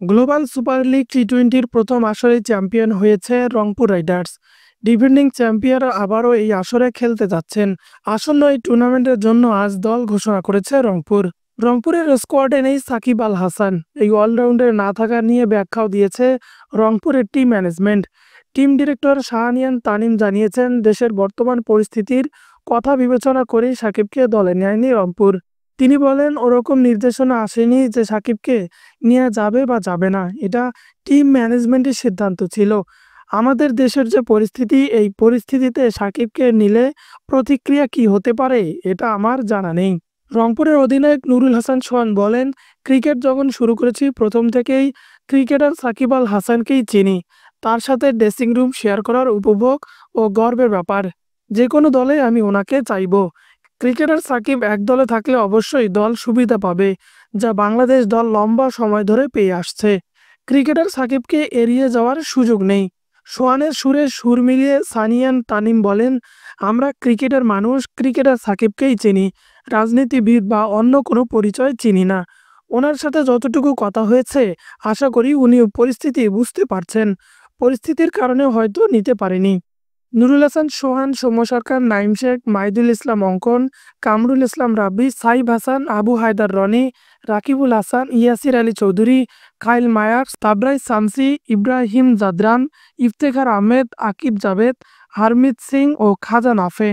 Global super league টি-20-র প্রথম আসরে champion হয়েছে রংপুর রাইডার্স। ডিফেন্ডিং চ্যাম্পিয়নরা আবারও এই আসরে খেলতে যাচ্ছেন। আসন্ন এই টুর্নামেন্টের জন্য আজ দল ঘোষণা করেছে রংপুর। রংপুরের স্কোয়াডে নেই সাকিব আল হাসান। এই অলরাউন্ডার না থাকা নিয়ে ব্যাখ্যাও দিয়েছে রংপুরের team management. Team director Shahriar Tanim জানিয়েছেন, দেশের বর্তমান পরিস্থিতির কথা বিবেচনা করেই সাকিবকে দলে নেয়নি রংপুর। তিনি বলেন, ওরকম নির্দেশনা আসেনি যে সাকিবকে নেওয়া যাবে বা যাবে না। এটা টিম ম্যানেজমেন্টের সিদ্ধান্ত ছিল। আমাদের দেশের যে পরিস্থিতি, এই পরিস্থিতিতে সাকিবকে নিলে প্রতিক্রিয়া কি হতে পারে এটা আমার জানা নেই। রংপুরের অধিনায়ক নুরুল হাসান সোহান বলেন, ক্রিকেট যখন শুরু করেছি প্রথম থেকেই ক্রিকেটার সাকিব আল হাসানকেই চিনি। তার সাথে ড্রেসিং রুম শেয়ার করার উপভোগ ও গর্বের ব্যাপার। যে কোনো দলে আমি ওনাকে চাইব। ক্রিকেটার সাকিব এক দলে থাকলে অবশ্যই দল সুবিধা পাবে, যা বাংলাদেশ দল লম্বা সময় ধরে পেয়ে আসছে। ক্রিকেটার সাকিবকে এড়িয়ে যাওয়ার সুযোগ নেই। সোহানের সুরে সুর মিলিয়ে সানিয়ান তানিম বলেন, আমরা ক্রিকেটের মানুষ, ক্রিকেটার সাকিবকেই চিনি। রাজনীতিবিদ বা অন্য কোনো পরিচয় চিনি না। ওনার সাথে যতটুকু কথা হয়েছে, আশা করি উনি পরিস্থিতি বুঝতে পারছেন। পরিস্থিতির কারণে হয়তো নিতে পারেনি। নুরুল হাসান সোহান, সৌম্য সরকার, নাইম শেখ, মাহিদুল ইসলাম অঙ্কন, কামরুল ইসলাম রাব্বি, সাইফ হাসান, আবু হায়দার রনি, রাকিবুল হাসান, ইয়াসির আলী চৌধুরী, খাইল মায়ার্স, তাবরাইজ শামসী, ইব্রাহিম জাদরান, ইফতেখার আহমেদ, আকিব জাভেদ, হারমিত সিং ও খাজা নাফে।